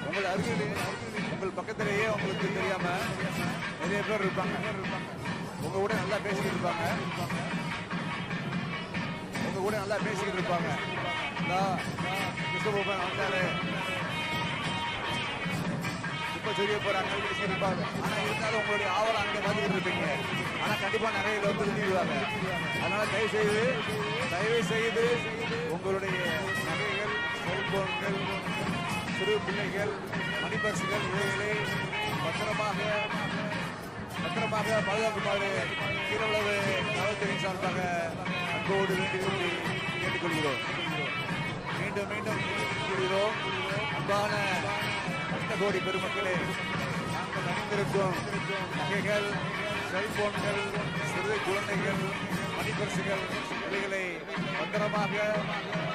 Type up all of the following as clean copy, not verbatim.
உங்கள் அருகிலே உங்கள் பக்கத்திலேயே உங்களுக்கு தெரியாம நிறைய பேர் இருப்பாங்க. உங்க கூட நல்லா பேசிக்கிட்டு இருப்பாங்க. கிருஷ்ணபூபன் வந்தாரு, இப்ப சொல்லிய போறாங்க இருப்பாங்க. ஆனா இருந்தாலும் உங்களுடைய ஆவலம் அங்கே பார்த்துக்கிட்டு இருப்பீங்க. ஆனா கண்டிப்பா நிறைய இதை வந்து நிறுத்திடுவாங்க. அதனால தயவு செய்து உங்களுடைய நகைகள், செல்போன்கள், சிறு பிள்ளைகள், மணிபர்சுகள் இவைகளை பத்திரமாக பாதுகாக்குமாறு கீழளவு காவல்துறை சார்பாக அன்போடு வேண்டி கேட்டுக்கொள்கிறோம். மீண்டும் கேட்டுக்கொள்கிறோம். அன்பான கோடி பெருமக்களே, நாங்கள் அணிந்திருக்கும் நகைகள், செல்போன்கள், சிறு குழந்தைகள், மணிபர்சுகள் இவைகளை பத்திரமாக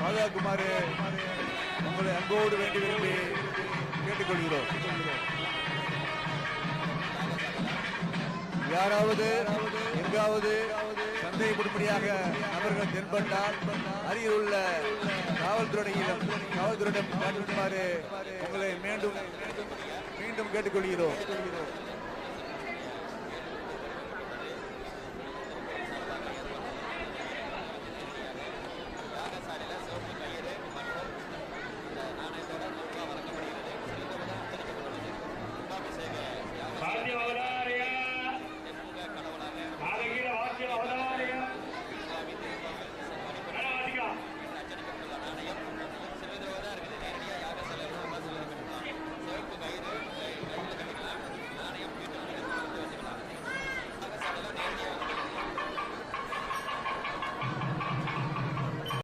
பாதுகாக்குமாறு உங்களை அன்போடு வேண்டி விரும்பி கேட்டுக்கொள்கிறோம். யாராவது எங்காவது சந்தேகப்படும்படியாக நபர்கள் தென்பட்டால் அருகில் உள்ள காவல்துறையிடம் காட்டுமாறு உங்களை மீண்டும் கேட்டுக்கொள்கிறோம்.